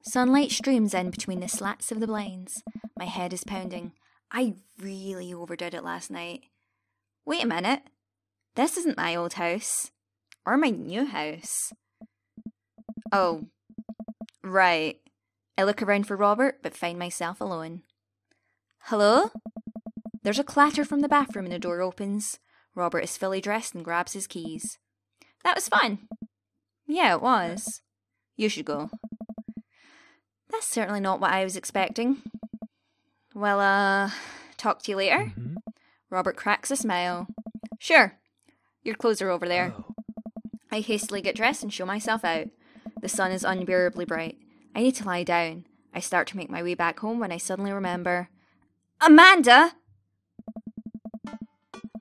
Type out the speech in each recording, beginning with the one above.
Sunlight streams in between the slats of the blinds. My head is pounding. I really overdid it last night. Wait a minute. This isn't my old house. Or my new house. Oh. Right. I look around for Robert, but find myself alone. Hello? There's a clatter from the bathroom and the door opens. Robert is fully dressed and grabs his keys. That was fun. Yeah, it was. You should go. That's certainly not what I was expecting. Well, talk to you later. Mm-hmm. Robert cracks a smile. Sure. Your clothes are over there. Oh. I hastily get dressed and show myself out. The sun is unbearably bright. I need to lie down. I start to make my way back home when I suddenly remember... Amanda!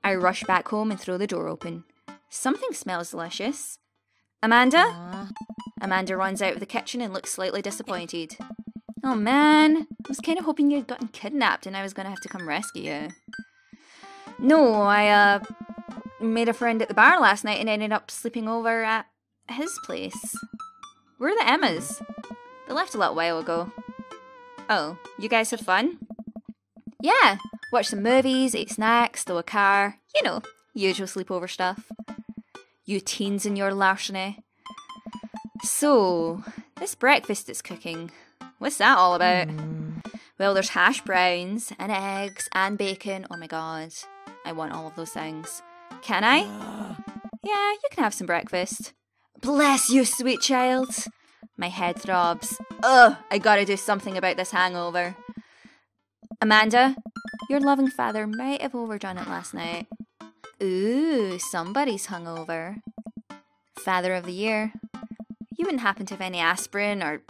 I rush back home and throw the door open. Something smells delicious. Amanda? Amanda runs out of the kitchen and looks slightly disappointed. Oh man, I was kind of hoping you'd gotten kidnapped and I was going to have to come rescue you. No, I made a friend at the bar last night and ended up sleeping over at his place. Where are the Emmas? They left a little while ago. Oh, you guys have fun? Yeah, watched some movies, ate snacks, stole a car. You know, usual sleepover stuff. You teens and your larceny. So, this breakfast it's cooking, what's that all about? Well, there's hash browns and eggs and bacon. Oh my god, I want all of those things. Can I? Yeah, you can have some breakfast. Bless you, sweet child. My head throbs. Ugh, I gotta do something about this hangover. Amanda, your loving father might have overdone it last night. Ooh, somebody's hungover. Father of the year. You wouldn't happen to have any aspirin or...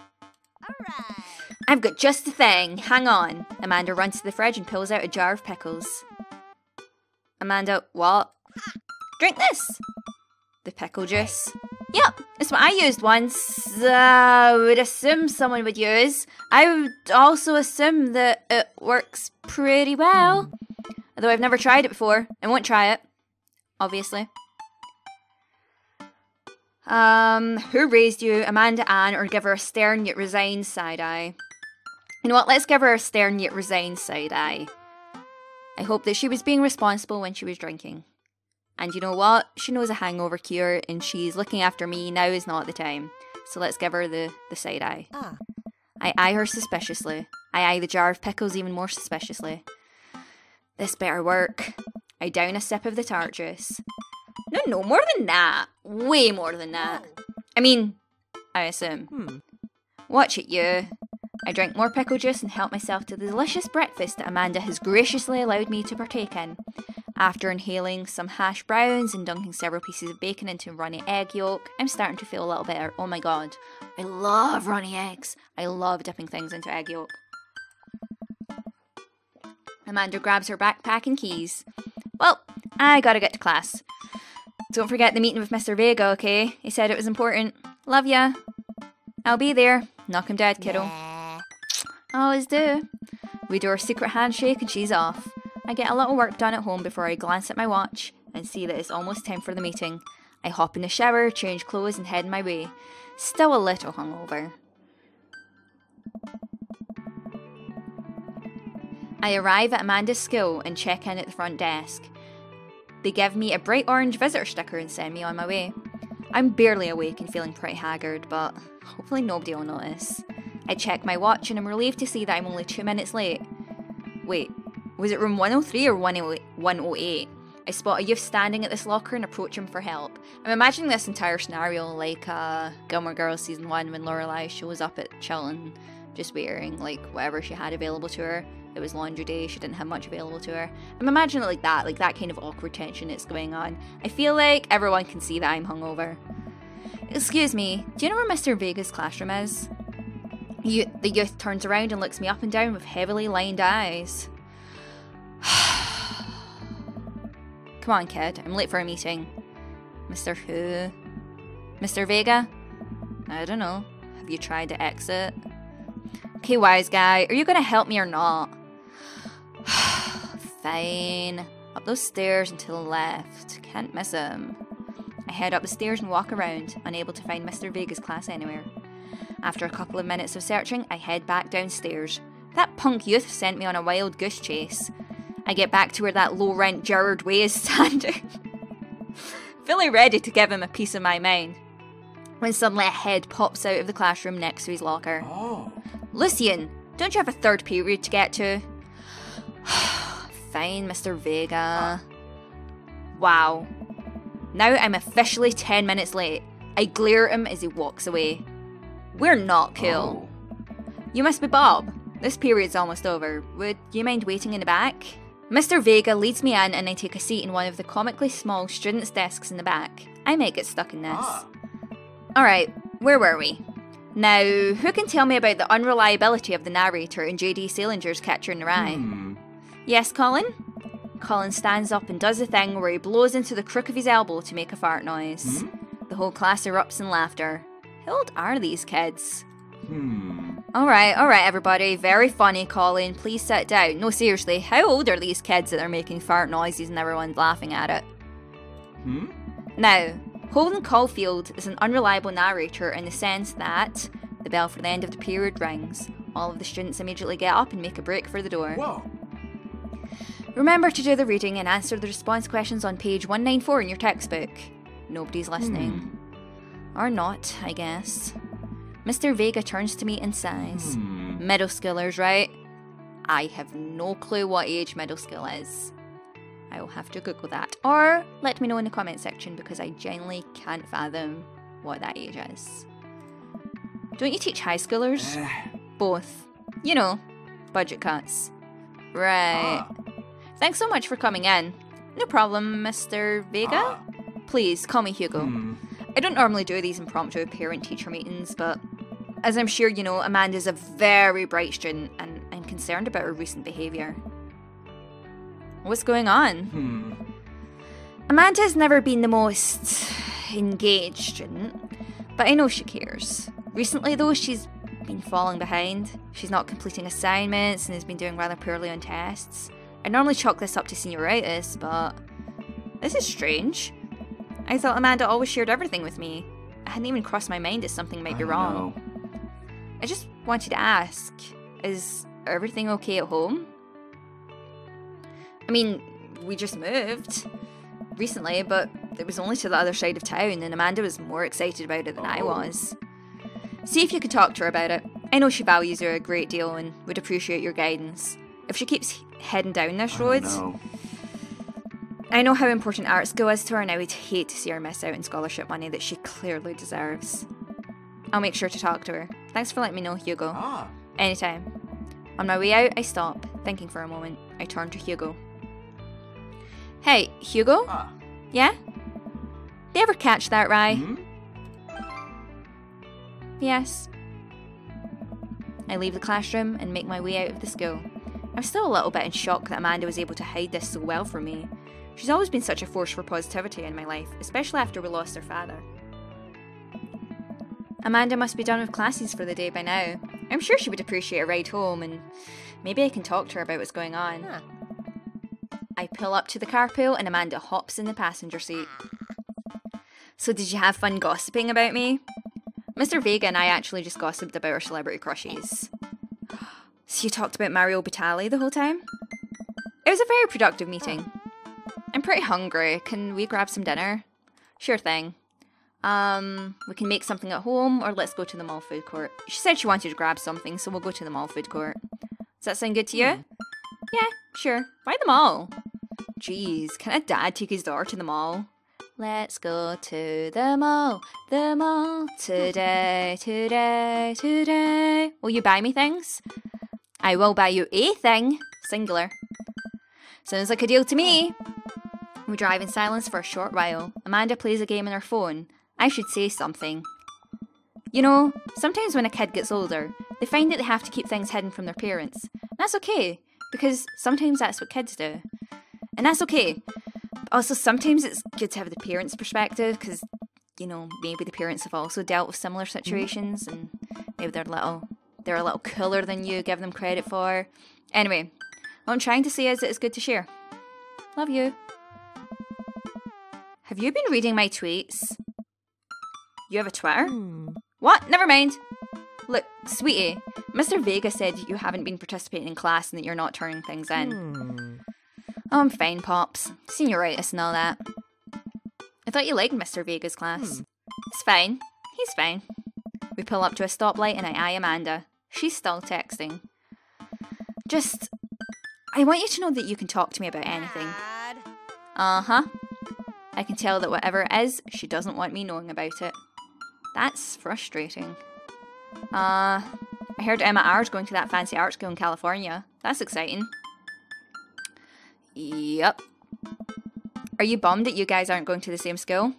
Alright. I've got just the thing. Hang on. Amanda runs to the fridge and pulls out a jar of pickles. Amanda, what? Drink this. The pickle juice. Yep, it's what I used once. I would assume someone would use. I would also assume that it works pretty well. Although I've never tried it before. I won't try it. Obviously. Who raised you? Amanda Ann, or give her a stern yet resigned side eye? You know what, let's give her a stern yet resigned side eye. I hope that she was being responsible when she was drinking. And you know what? She knows a hangover cure and she's looking after me. Now is not the time. So let's give her the side eye. I eye her suspiciously. I eye the jar of pickles even more suspiciously. This better work. I down a sip of the tart juice. No, more than that. Way more than that. I mean, I assume. Watch it, you. I drink more pickle juice and help myself to the delicious breakfast that Amanda has graciously allowed me to partake in. After inhaling some hash browns and dunking several pieces of bacon into runny egg yolk, I'm starting to feel a little better. Oh my god. I love runny eggs. I love dipping things into egg yolk. Amanda grabs her backpack and keys. Well, I gotta get to class. Don't forget the meeting with Mr. Vega, okay? He said it was important. Love ya. I'll be there. Knock him dead, kiddo. Always do. We do our secret handshake and she's off. I get a little work done at home before I glance at my watch and see that it's almost time for the meeting. I hop in the shower, change clothes and head my way. Still a little hungover. I arrive at Amanda's school and check in at the front desk. They give me a bright orange visitor sticker and send me on my way. I'm barely awake and feeling pretty haggard, but hopefully nobody will notice. I check my watch and I'm relieved to see that I'm only 2 minutes late. Wait, was it room 103 or 108? I spot a youth standing at this locker and approach him for help. I'm imagining this entire scenario like Gilmore Girls season 1 when Lorelai shows up at Chilton just wearing like whatever she had available to her. It was laundry day, she didn't have much available to her. I'm imagining it like that kind of awkward tension that's going on. I feel like everyone can see that I'm hungover. Excuse me, do you know where Mr. Vega's classroom is? The youth turns around and looks me up and down with heavily lined eyes. Come on, kid, I'm late for a meeting. Mr. Who? Mr. Vega? I don't know. Have you tried to exit? Okay, wise guy, are you gonna help me or not? Fine. Up those stairs and to the left. Can't miss him. I head up the stairs and walk around, unable to find Mr. Vega's class anywhere. After a couple of minutes of searching, I head back downstairs. That punk youth sent me on a wild goose chase. I get back to where that low-rent Gerard Way is standing, fully ready to give him a piece of my mind, when suddenly a head pops out of the classroom next to his locker. Oh. Lucian, don't you have a third period to get to? Fine, Mr. Vega. Wow. Now I'm officially 10 minutes late. I glare at him as he walks away. We're not cool. Oh. You must be Bob. This period's almost over. Would you mind waiting in the back? Mr. Vega leads me in and I take a seat in one of the comically small students' desks in the back. I might get stuck in this. Alright, where were we? Now, who can tell me about the unreliability of the narrator in J.D. Salinger's Catcher in the Rye? Yes, Colin? Colin stands up and does the thing where he blows into the crook of his elbow to make a fart noise. The whole class erupts in laughter. How old are these kids? Alright, everybody. Very funny, Colin. Please sit down. No, seriously, how old are these kids that are making fart noises and everyone's laughing at it? Now, Holden Caulfield is an unreliable narrator in the sense that the bell for the end of the period rings. All of the students immediately get up and make a break for the door. Whoa. Remember to do the reading and answer the response questions on page 194 in your textbook. Nobody's listening. Or not, I guess. Mr. Vega turns to me and sighs. Middle schoolers, right? I have no clue what age middle school is. I will have to Google that. Or let me know in the comment section because I genuinely can't fathom what that age is. Don't you teach high schoolers? Both. You know, budget cuts. Right. Thanks so much for coming in. No problem, Mr. Vega. Please, call me Hugo. I don't normally do these impromptu parent-teacher meetings, but as I'm sure you know, Amanda's a very bright student and I'm concerned about her recent behaviour. What's going on? Amanda's never been the most engaged student, but I know she cares. Recently though, she's been falling behind. She's not completing assignments and has been doing rather poorly on tests. I normally chalk this up to senioritis, but this is strange. I thought Amanda always shared everything with me. I hadn't even crossed my mind that something might be wrong. I just wanted to ask, is everything okay at home? I mean, we just moved recently, but it was only to the other side of town and Amanda was more excited about it than I was. See if you could talk to her about it. I know she values you a great deal and would appreciate your guidance. If she keeps heading down this road, I know how important art school is to her and I would hate to see her miss out on scholarship money that she clearly deserves. I'll make sure to talk to her. Thanks for letting me know, Hugo. Anytime. On my way out, I stop, thinking for a moment. I turn to Hugo. Hey, Hugo? Yeah? You ever catch that, Rye? Yes. I leave the classroom and make my way out of the school. I'm still a little bit in shock that Amanda was able to hide this so well from me. She's always been such a force for positivity in my life, especially after we lost her father. Amanda must be done with classes for the day by now. I'm sure she would appreciate a ride home and maybe I can talk to her about what's going on. I pull up to the carpool and Amanda hops in the passenger seat. So did you have fun gossiping about me? Mr. Vega and I actually just gossiped about our celebrity crushes. So you talked about Mario Batali the whole time? It was a very productive meeting. I'm pretty hungry. Can we grab some dinner? Sure thing. We can make something at home or let's go to the mall food court. She said she wanted to grab something, so we'll go to the mall food court. Does that sound good to you? Yeah, sure. Why the mall? Jeez, can a dad take his daughter to the mall? Let's go to the mall today, today, today. Will you buy me things? I will buy you a thing, singular. Sounds like a deal to me. We drive in silence for a short while. Amanda plays a game on her phone. I should say something. You know, sometimes when a kid gets older, they find that they have to keep things hidden from their parents. That's okay, because sometimes that's what kids do. And that's okay. But also, sometimes it's good to have the parents' perspective, because, you know, maybe the parents have also dealt with similar situations, and maybe they're a little cooler than you give them credit for. Anyway, what I'm trying to say is that it's good to share. Love you. Have you been reading my tweets? You have a Twitter? What? Never mind. Look, sweetie, Mr. Vega said you haven't been participating in class and that you're not turning things in. Oh, I'm fine, Pops. Senioritis and all that. I thought you liked Mr. Vega's class. It's fine. He's fine. We pull up to a stoplight and I eye Amanda. She's still texting. I want you to know that you can talk to me about anything. Uh-huh. I can tell that whatever it is, she doesn't want me knowing about it. That's frustrating. I heard Emma R's going to that fancy art school in California. That's exciting. Yup. Are you bummed that you guys aren't going to the same school?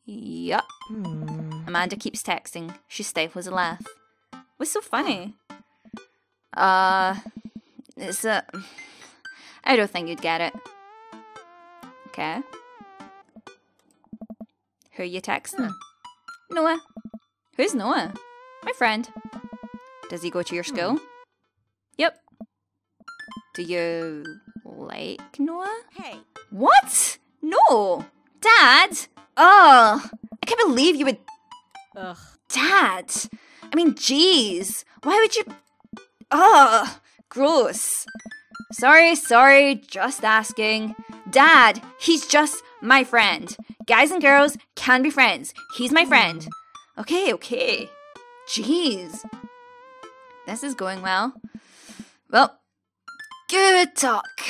Yup. Amanda keeps texting. She stifles a laugh. What's so funny? It's I don't think you'd get it. Okay. Who are you texting? Noah. Who's Noah? My friend. Does he go to your school? Yep. Do you like Noah? Hey. What? No. Dad? Ugh. I can't believe you would... Ugh. Dad. I mean, jeez. Why would you... Ugh. Gross. Sorry, just asking. Dad, he's just my friend. Guys and girls can be friends. He's my friend. Okay. Jeez. This is going well. Well, good talk.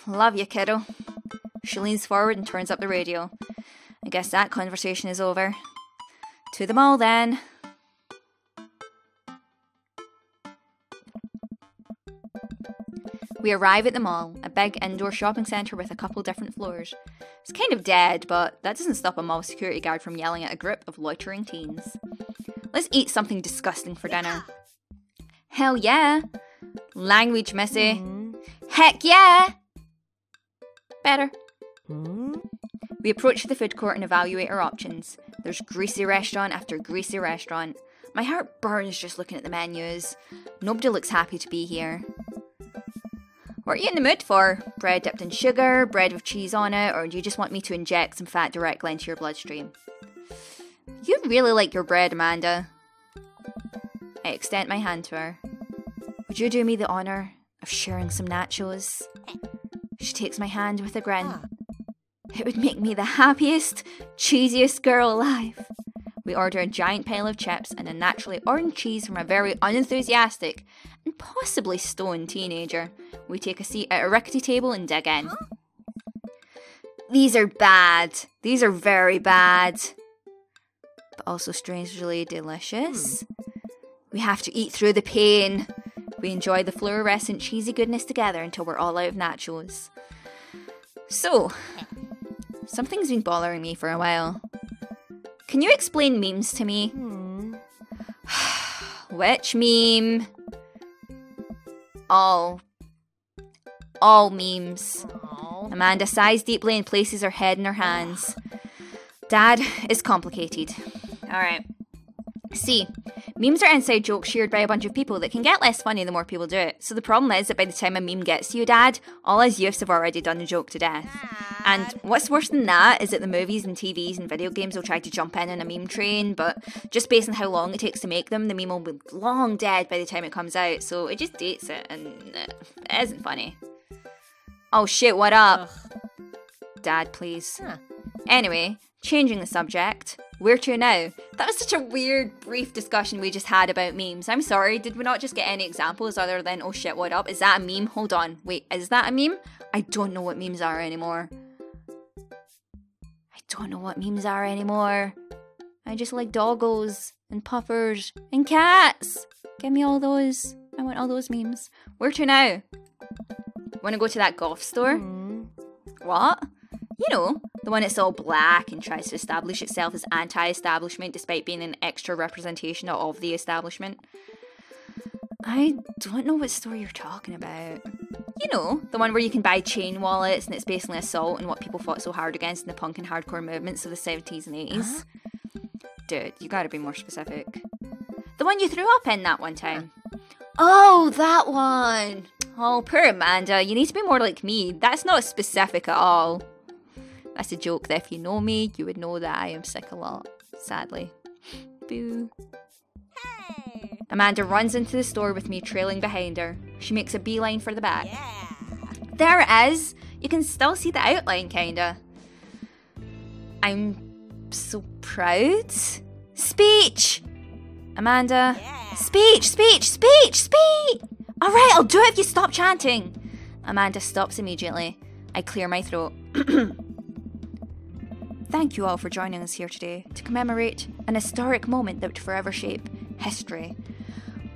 Love you, kiddo. She leans forward and turns up the radio. I guess that conversation is over. To the mall then. We arrive at the mall, a big indoor shopping centre with a couple different floors. It's kind of dead, but that doesn't stop a mall security guard from yelling at a group of loitering teens. Let's eat something disgusting for dinner. Hell yeah! Language, Missy. Heck yeah! Better. We approach the food court and evaluate our options. There's greasy restaurant after greasy restaurant. My heart burns just looking at the menus. Nobody looks happy to be here. What are you in the mood for? Bread dipped in sugar, bread with cheese on it, or do you just want me to inject some fat directly into your bloodstream? You really like your bread, Amanda. I extend my hand to her. Would you do me the honour of sharing some nachos? She takes my hand with a grin. It would make me the happiest, cheesiest girl alive. We order a giant pile of chips and a naturally orange cheese from a very unenthusiastic and possibly stoned teenager. We take a seat at a rickety table and dig in. These are bad. These are very bad. But also strangely delicious. We have to eat through the pain. We enjoy the fluorescent cheesy goodness together until we're all out of nachos. So, something's been bothering me for a while. Can you explain memes to me? Which meme? All memes. Amanda sighs deeply and places her head in her hands. Dad, it's complicated. Alright. See, memes are inside jokes shared by a bunch of people that can get less funny the more people do it. So the problem is that by the time a meme gets to you, Dad, all us youths have already done the joke to death. And what's worse than that is that the movies and TVs and video games will try to jump in on a meme train, but just based on how long it takes to make them, the meme will be long dead by the time it comes out, so it just dates it, and it isn't funny. Oh shit, what up? Dad, please. Anyway, changing the subject. Where to now? That was such a weird, brief discussion we just had about memes. I'm sorry, did we not just get any examples other than, oh shit, what up? Is that a meme? Hold on. Wait, is that a meme? I don't know what memes are anymore. I just like doggos and puffers and cats. Give me all those. I want all those memes. Where to now? Wanna go to that golf store? What? You know, the one that's all black and tries to establish itself as anti-establishment despite being an extra representation of the establishment. I don't know what store you're talking about. You know, the one where you can buy chain wallets and it's basically assault and what people fought so hard against in the punk and hardcore movements of the 70s and 80s. Dude, you gotta be more specific. The one you threw up in that one time. Oh, that one! Oh, poor Amanda, you need to be more like me. That's not specific at all. That's a joke that if you know me, you would know that I am sick a lot, sadly. Boo. Hey! Amanda runs into the store with me trailing behind her. She makes a beeline for the back. Yeah. There it is! You can still see the outline, kinda. I'm so proud. Speech! Amanda. Yeah. Speech! Speech! Speech! Speech! Alright, I'll do it if you stop chanting! Amanda stops immediately. I clear my throat. Thank you all for joining us here today to commemorate an historic moment that would forever shape history.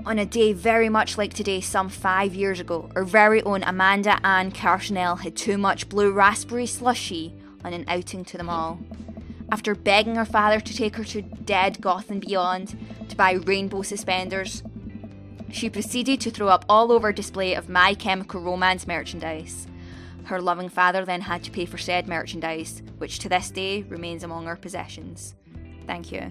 On a day very much like today, some 5 years ago, our very own Amanda MsCarsonelle had too much blue raspberry slushy on an outing to the mall. After begging her father to take her to Dead Goth and Beyond to buy rainbow suspenders, she proceeded to throw up all over a display of My Chemical Romance merchandise. Her loving father then had to pay for said merchandise, which to this day remains among our possessions. Thank you.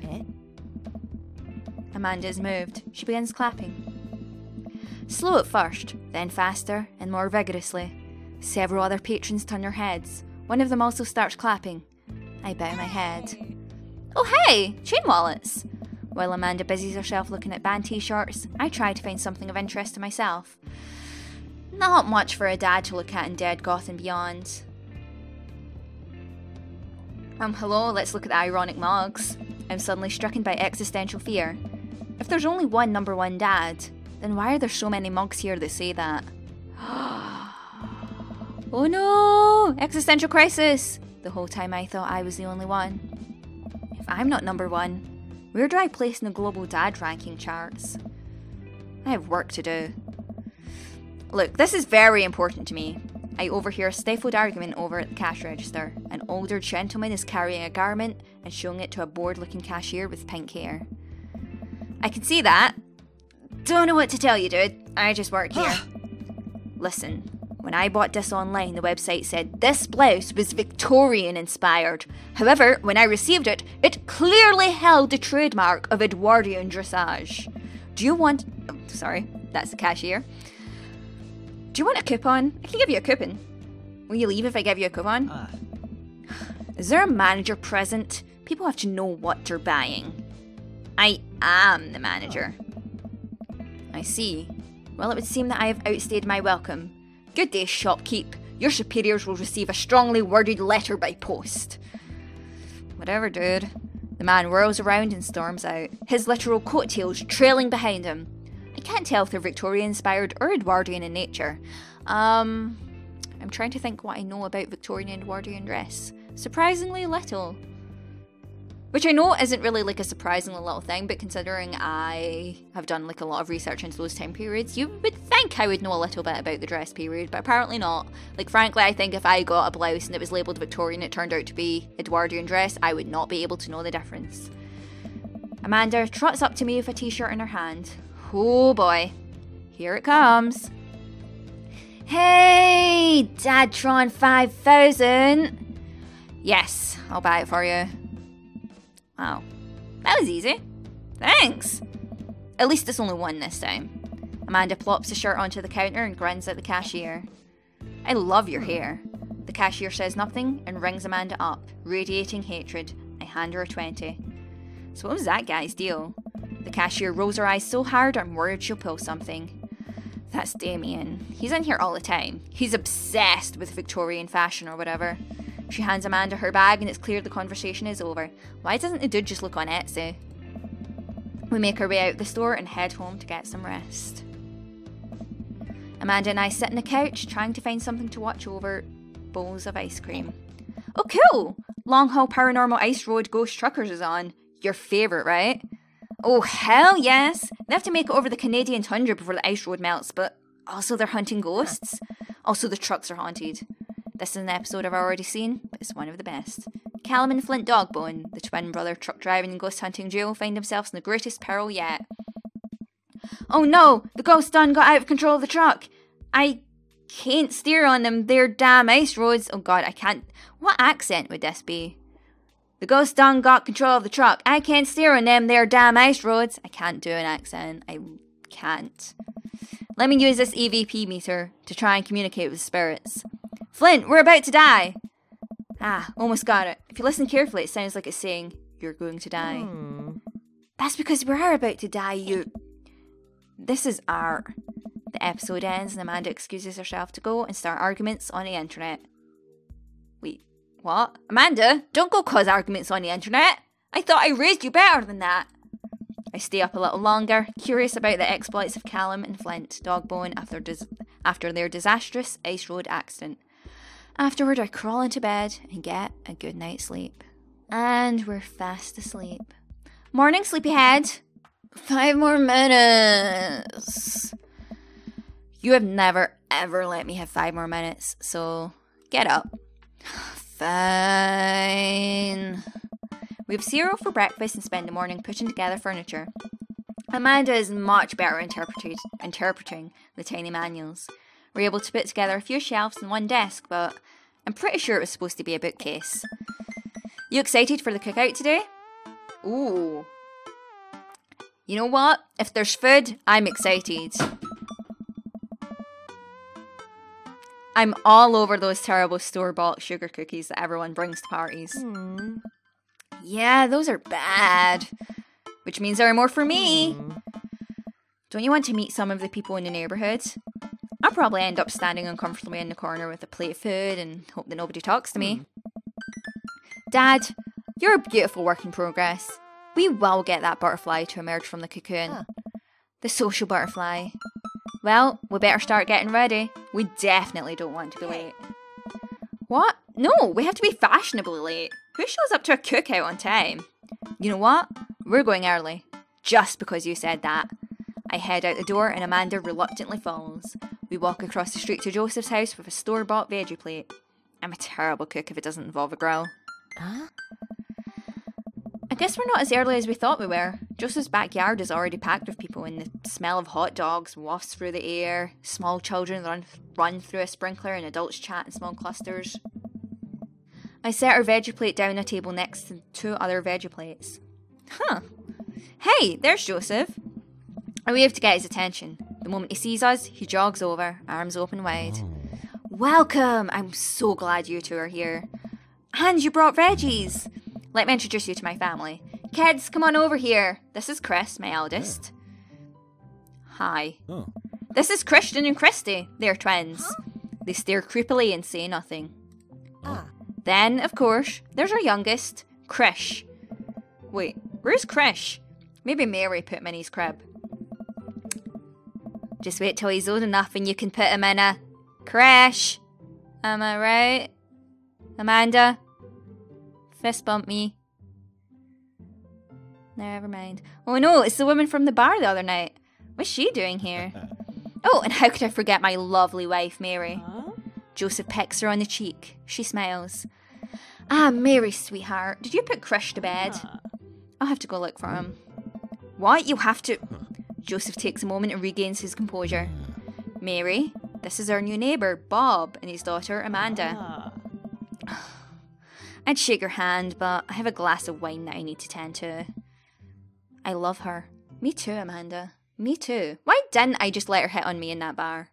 Amanda is moved. She begins clapping. Slow at first, then faster and more vigorously. Several other patrons turn their heads. One of them also starts clapping. I bow my head. Oh hey, chain wallets! While Amanda busies herself looking at band t-shirts, I try to find something of interest to myself. Not much for a dad to look at in Dead Goth and Beyond. Hello, let's look at the ironic mugs. I'm suddenly stricken by existential fear. If there's only one number one dad, then why are there so many mugs here that say that? Oh no! Existential crisis! The whole time I thought I was the only one. If I'm not number one, where do I place in the global dad ranking charts? I have work to do. Look, this is very important to me. I overhear a stifled argument over at the cash register. An older gentleman is carrying a garment and showing it to a bored-looking cashier with pink hair. I can see that. Don't know what to tell you, dude. I just work here. Listen, when I bought this online, the website said this blouse was Victorian-inspired. However, when I received it, it clearly held the trademark of Edwardian dressage. Do you want... Oh, sorry, that's the cashier. Do you want a coupon? I can give you a coupon. Will you leave if I give you a coupon? Is there a manager present? People have to know what they're buying. I am the manager. I see. Well, it would seem that I have outstayed my welcome. Good day, shopkeep. Your superiors will receive a strongly worded letter by post. Whatever, dude. The man whirls around and storms out, his literal coattails trailing behind him. I can't tell if they're Victorian-inspired or Edwardian in nature. I'm trying to think what I know about Victorian and Edwardian dress. Surprisingly little. Which I know isn't really like a surprisingly little thing, but considering I have done like a lot of research into those time periods, you would think I would know a little bit about the dress period, but apparently not. Like, frankly, I think if I got a blouse and it was labelled Victorian and it turned out to be Edwardian dress, I would not be able to know the difference. Amanda trots up to me with a t-shirt in her hand. Oh boy. Here it comes. Hey, Dadtron 5000! Yes, I'll buy it for you. Wow, that was easy. Thanks. At least it's only one this time. Amanda plops the shirt onto the counter and grins at the cashier. I love your hair. The cashier says nothing and rings Amanda up, radiating hatred. I hand her a 20. So what was that guy's deal? The cashier rolls her eyes so hard I'm worried she'll pull something. That's Damien. He's in here all the time. He's obsessed with Victorian fashion or whatever. She hands Amanda her bag and it's clear the conversation is over. Why doesn't the dude just look on Etsy? We make our way out the store and head home to get some rest. Amanda and I sit on the couch trying to find something to watch over bowls of ice cream. Oh cool! Long Haul Paranormal Ice Road Ghost Truckers is on. Your favourite, right? Oh hell yes! They have to make it over the Canadian tundra before the ice road melts, but also they're hunting ghosts. Also the trucks are haunted. This is an episode I've already seen, but it's one of the best. Callum and Flint Dogbone, the twin brother truck driving and ghost hunting duo, find themselves in the greatest peril yet. Oh no! The ghost done got out of control of the truck! I can't steer on them, they're damn ice roads. Oh god, I can't... What accent would this be? The ghost done got control of the truck. I can't steer on them, they're damn ice roads. I can't do an accent. I can't. Let me use this EVP meter to try and communicate with spirits. Flint, we're about to die! Ah, almost got it. If you listen carefully, it sounds like it's saying, you're going to die. That's because we are about to die, you... This is art. The episode ends and Amanda excuses herself to go and start arguments on the internet. Wait, what? Amanda, don't go cause arguments on the internet. I thought I raised you better than that. I stay up a little longer, curious about the exploits of Callum and Flint, Dogbone, after their disastrous ice road accident. Afterward, I crawl into bed and get a good night's sleep. And we're fast asleep. Morning, sleepyhead. 5 more minutes. You have never, ever let me have 5 more minutes, so get up. Fine. We have cereal for breakfast and spend the morning putting together furniture. Amanda is much better interpreting the tiny manuals. We're able to put together a few shelves and one desk, but I'm pretty sure it was supposed to be a bookcase. You excited for the cookout today? Ooh. You know what? If there's food, I'm excited. I'm all over those terrible store-bought sugar cookies that everyone brings to parties. Yeah, those are bad. Which means there are more for me. Don't you want to meet some of the people in the neighbourhood? I'll probably end up standing uncomfortably in the corner with a plate of food and hope that nobody talks to me. Dad, you're a beautiful work in progress. We will get that butterfly to emerge from the cocoon. The social butterfly. Well, we better start getting ready. We definitely don't want to be late. What? No, we have to be fashionably late. Who shows up to a cookout on time? You know what? We're going early. Just because you said that. I head out the door and Amanda reluctantly follows. We walk across the street to Joseph's house with a store-bought veggie plate. I'm a terrible cook if it doesn't involve a grill. I guess we're not as early as we thought we were. Joseph's backyard is already packed with people and the smell of hot dogs wafts through the air. Small children run through a sprinkler and adults chat in small clusters. I set our veggie plate down on a table next to 2 other veggie plates. Huh. Hey, there's Joseph. I wave to get his attention. The moment he sees us, he jogs over, arms open wide. Welcome! I'm so glad you 2 are here. And you brought veggies! Let me introduce you to my family. Kids, come on over here. This is Chris, my eldest. Hi. This is Christian and Christy. They're twins. They stare creepily and say nothing. Then, of course, there's our youngest, Krish. Wait, where's Krish? Maybe Mary put him in his crib. Just wait till he's old enough and you can put him in a Krish. Am I right? Amanda? Fist bump me. Never mind. Oh no, it's the woman from the bar the other night. What's she doing here? Oh, and how could I forget my lovely wife, Mary? Joseph pecks her on the cheek. She smiles. Ah, Mary, sweetheart. Did you put Krish to bed? I'll have to go look for him. What? You have to... Joseph takes a moment and regains his composure. Mary, this is our new neighbour, Bob, and his daughter, Amanda. I'd shake her hand, but I have a glass of wine that I need to tend to. I love her. Me too, Amanda. Me too. Why didn't I just let her hit on me in that bar?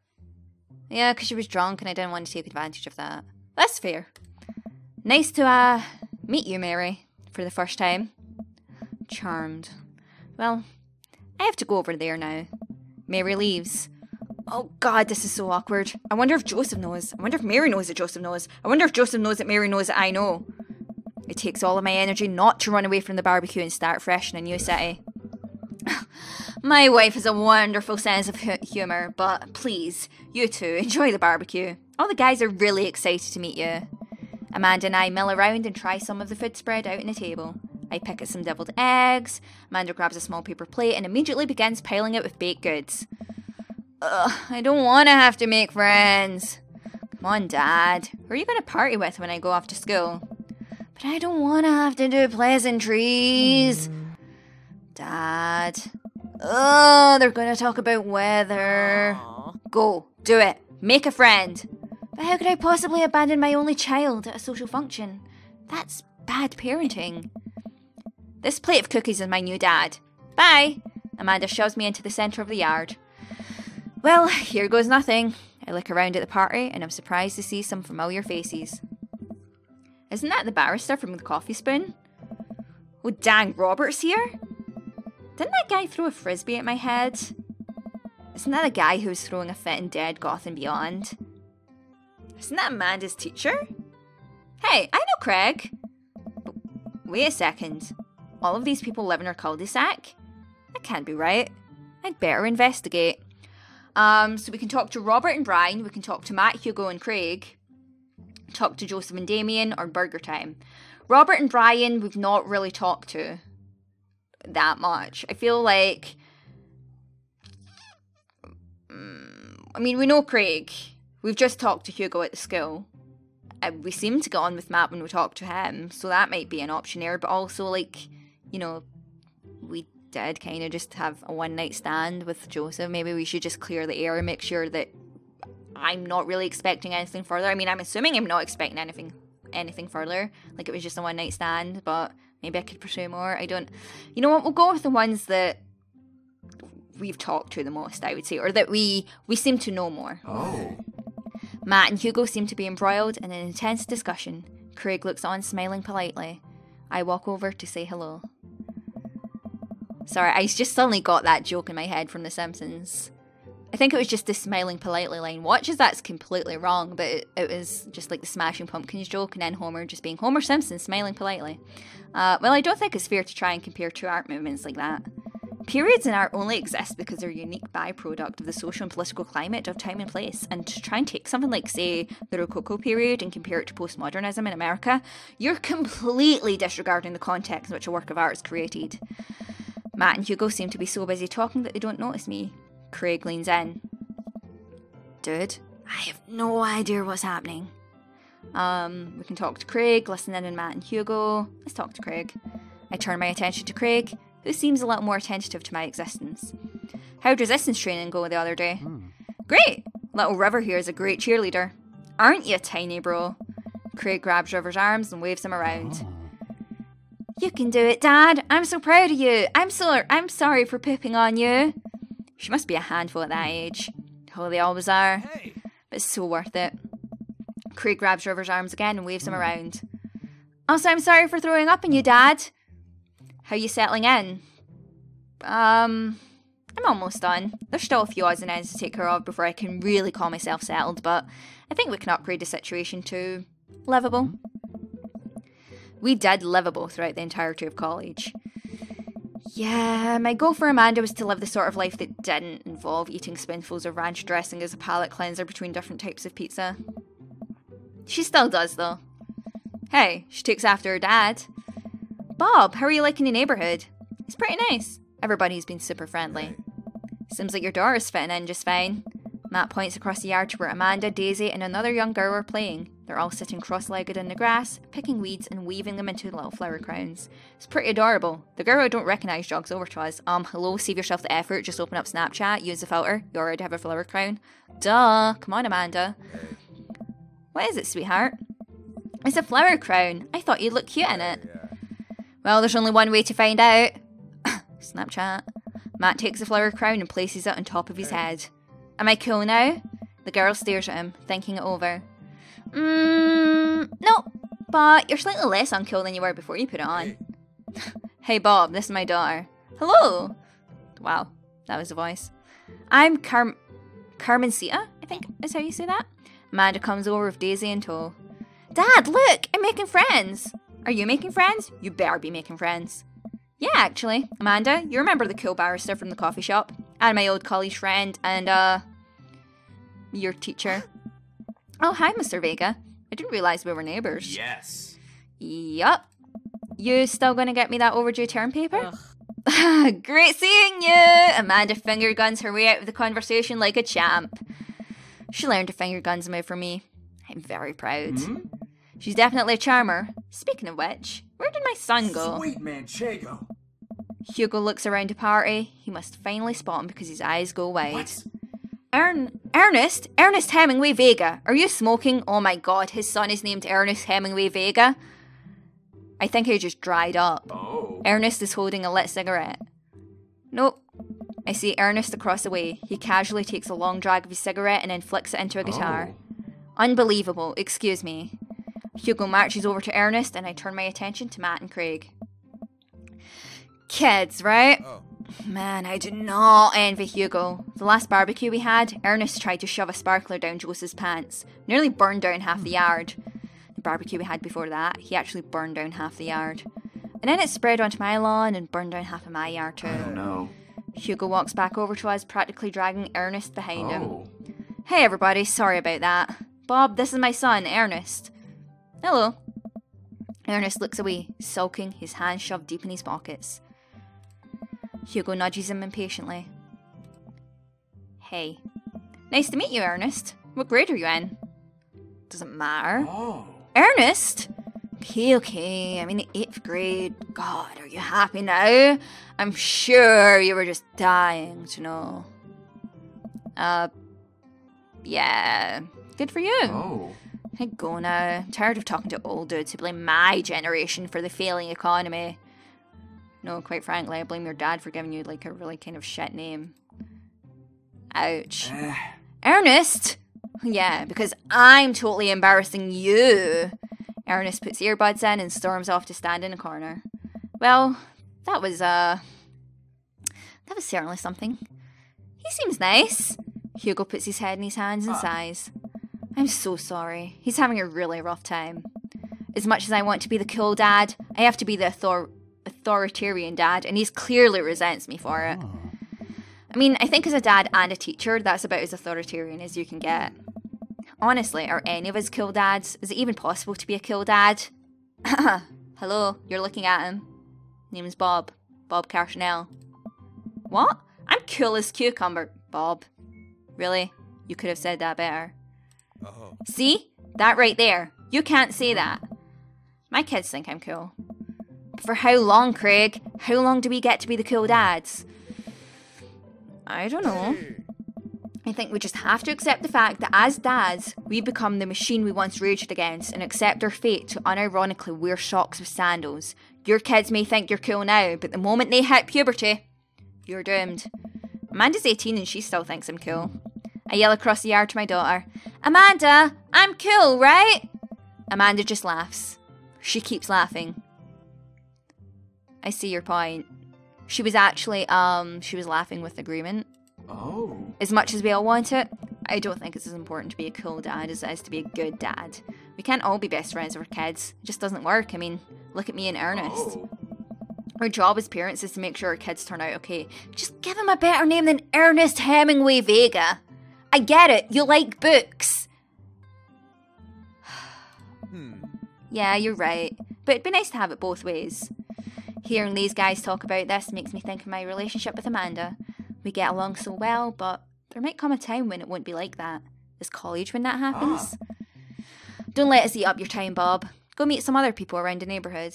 Yeah, because she was drunk and I didn't want to take advantage of that. That's fair. Nice to, meet you, Mary, for the first time. Charmed. Well, I have to go over there now. Mary leaves. Oh god, this is so awkward. I wonder if Joseph knows. I wonder if Mary knows that Joseph knows. I wonder if Joseph knows that Mary knows that I know. It takes all of my energy not to run away from the barbecue and start fresh in a new city. My wife has a wonderful sense of humour, but please, you 2, enjoy the barbecue. All the guys are really excited to meet you. Amanda and I mill around and try some of the food spread out on the table. I pick at some deviled eggs. Amanda grabs a small paper plate and immediately begins piling it with baked goods. Ugh, I don't want to have to make friends. Come on, Dad. Who are you going to party with when I go off to school? But I don't want to have to do pleasantries. Dad. Ugh, they're going to talk about weather. Go, do it. Make a friend. But how could I possibly abandon my only child at a social function? That's bad parenting. This plate of cookies is my new dad. Bye. Amanda shoves me into the centre of the yard. Well, here goes nothing. I look around at the party and I'm surprised to see some familiar faces. Isn't that the barrister from the Coffee Spoon? Oh dang, Robert's here? Didn't that guy throw a frisbee at my head? Isn't that a guy who was throwing a fit in Dead, Goth and Beyond? Isn't that Amanda's teacher? Hey, I know Craig. But wait a second. All of these people live in our cul-de-sac? That can't be right. I'd better investigate. So we can talk to Robert and Brian, we can talk to Matt, Hugo and Craig, talk to Joseph and Damien, or Burger Time. Robert and Brian we've not really talked to that much. I feel like... I mean, we know Craig. We've just talked to Hugo at the school. We seem to get on with Matt when we talk to him, so that might be an option there, but also, like, you know, we did kind of just have a one-night stand with Joseph. Maybe we should just clear the air and make sure that I'm not really expecting anything further. I mean, I'm assuming I'm not expecting anything further. Like, it was just a one-night stand, but maybe I could pursue more. I don't... You know what? We'll go with the ones that we've talked to the most, I would say, or that we seem to know more. Oh. Matt and Hugo seem to be embroiled in an intense discussion. Craig looks on, smiling politely. I walk over to say hello. Sorry, I just suddenly got that joke in my head from The Simpsons. I think it was just the smiling politely line. Watch as that's completely wrong, but it was just like the Smashing Pumpkins joke, and then Homer just being Homer Simpson, smiling politely. Well, I don't think it's fair to try and compare two art movements like that. Periods in art only exist because they're a unique byproduct of the social and political climate of time and place, and to try and take something like, say, the Rococo period and compare it to postmodernism in America, you're completely disregarding the context in which a work of art is created. Matt and Hugo seem to be so busy talking that they don't notice me. Craig leans in. Dude, I have no idea what's happening. We can talk to Craig, listen in on Matt and Hugo. Let's talk to Craig. I turn my attention to Craig, who seems a little more attentive to my existence. How'd resistance training go the other day? Great! Little River here is a great cheerleader. Aren't you, tiny bro? Craig grabs River's arms and waves him around. You can do it, Dad. I'm so proud of you. I'm sorry for pooping on you. She must be a handful at that age. Oh, they always are. Hey. But it's so worth it. Craig grabs River's arms again and waves him around. Also, I'm sorry for throwing up on you, Dad. How you settling in? I'm almost done. There's still a few odds and ends to take care of before I can really call myself settled, but I think we can upgrade the situation to livable. We did livable throughout the entirety of college. Yeah, my goal for Amanda was to live the sort of life that didn't involve eating spoonfuls of ranch dressing as a palate cleanser between different types of pizza. She still does, though. Hey, she takes after her dad. Bob, how are you liking the neighbourhood? It's pretty nice. Everybody's been super friendly. Seems like your daughter's fitting in just fine. Matt points across the yard to where Amanda, Daisy, and another young girl are playing. They're all sitting cross-legged in the grass, picking weeds and weaving them into little flower crowns. It's pretty adorable. The girl I don't recognise jogs over to us. Hello, save yourself the effort, just open up Snapchat, use the filter, you already have a flower crown. Duh, come on, Amanda. What is it, sweetheart? It's a flower crown. I thought you'd look cute in it. Well, there's only one way to find out. Snapchat. Matt takes the flower crown and places it on top of his head. Am I cool now? The girl stares at him, thinking it over. No, but you're slightly less uncool than you were before you put it on. Hey Bob, this is my daughter. Hello! Wow, that was the voice. I'm Carmencita, I think is how you say that. Amanda comes over with Daisy in tow. Dad, look! I'm making friends! Are you making friends? You better be making friends. Yeah, actually. Amanda, you remember the cool barrister from the coffee shop? And my old college friend, and, your teacher. Oh, hi, Mr. Vega. I didn't realise we were neighbours. Yes. Yup. You still gonna get me that overdue term paper? Great seeing you! Amanda finger guns her way out of the conversation like a champ. She learned to finger guns move for me. I'm very proud. She's definitely a charmer. Speaking of which, where did my son go? Sweet manchego. Hugo looks around the party. He must finally spot him because his eyes go wide. What? Ernest Hemingway Vega. Are you smoking? Oh my god, his son is named Ernest Hemingway Vega. I think he just dried up. Oh. Ernest is holding a lit cigarette. Nope. I see Ernest across the way. He casually takes a long drag of his cigarette and then flicks it into a guitar. Unbelievable. Excuse me. Hugo marches over to Ernest and I turn my attention to Matt and Craig. Kids, right? Man, I do not envy Hugo. The last barbecue we had, Ernest tried to shove a sparkler down Joseph's pants. Nearly burned down half the yard. The barbecue we had before that, he actually burned down half the yard. And then it spread onto my lawn and burned down half of my yard too. Oh no. Hugo walks back over to us, practically dragging Ernest behind him. Hey everybody, sorry about that. Bob, this is my son, Ernest. Hello. Ernest looks away, sulking, his hands shoved deep in his pockets. Hugo nudges him impatiently. Hey. Nice to meet you, Ernest. What grade are you in? Doesn't matter. Oh. Ernest? Okay, I'm in the 8th grade. God, are you happy now? I'm sure you were just dying to know. Yeah. Good for you. Oh. Hey, go now. I'm tired of talking to old dudes who blame my generation for the failing economy. No, quite frankly, I blame your dad for giving you, like, a really kind of shit name. Ouch. Ernest? Yeah, because I'm totally embarrassing you. Ernest puts earbuds in and storms off to stand in a corner. Well, that was certainly something. He seems nice. Hugo puts his head in his hands and sighs. I'm so sorry. He's having a really rough time. As much as I want to be the cool dad, I have to be the authoritarian dad, and he clearly resents me for it. I mean, I think as a dad and a teacher, that's about as authoritarian as you can get. Honestly, are any of us cool dads? Is it even possible to be a cool dad? Hello, you're looking at him. Name's Bob. Bob Carsonelle. What? I'm cool as cucumber, Bob. Really? You could have said that better. Oh. See? That right there. You can't say that. My kids think I'm cool. But for how long, Craig? How long do we get to be the cool dads? I don't know. I think we just have to accept the fact that as dads, we become the machine we once raged against and accept our fate to unironically wear socks with sandals. Your kids may think you're cool now, but the moment they hit puberty, you're doomed. Amanda's 18 and she still thinks I'm cool. I yell across the yard to my daughter, Amanda, I'm cool, right? Amanda just laughs. She keeps laughing. I see your point. She was actually, she was laughing with agreement. Oh. As much as we all want it, I don't think it's as important to be a cool dad as it is to be a good dad. We can't all be best friends with our kids. It just doesn't work. I mean, look at me and Ernest. Oh. Our job as parents is to make sure our kids turn out okay. Just give him a better name than Ernest Hemingway Vega. I get it. You like books. Yeah, you're right. But it'd be nice to have it both ways. Hearing these guys talk about this makes me think of my relationship with Amanda. We get along so well, but there might come a time when it won't be like that. Is college when that happens? Don't let us eat up your time, Bob. Go meet some other people around the neighbourhood.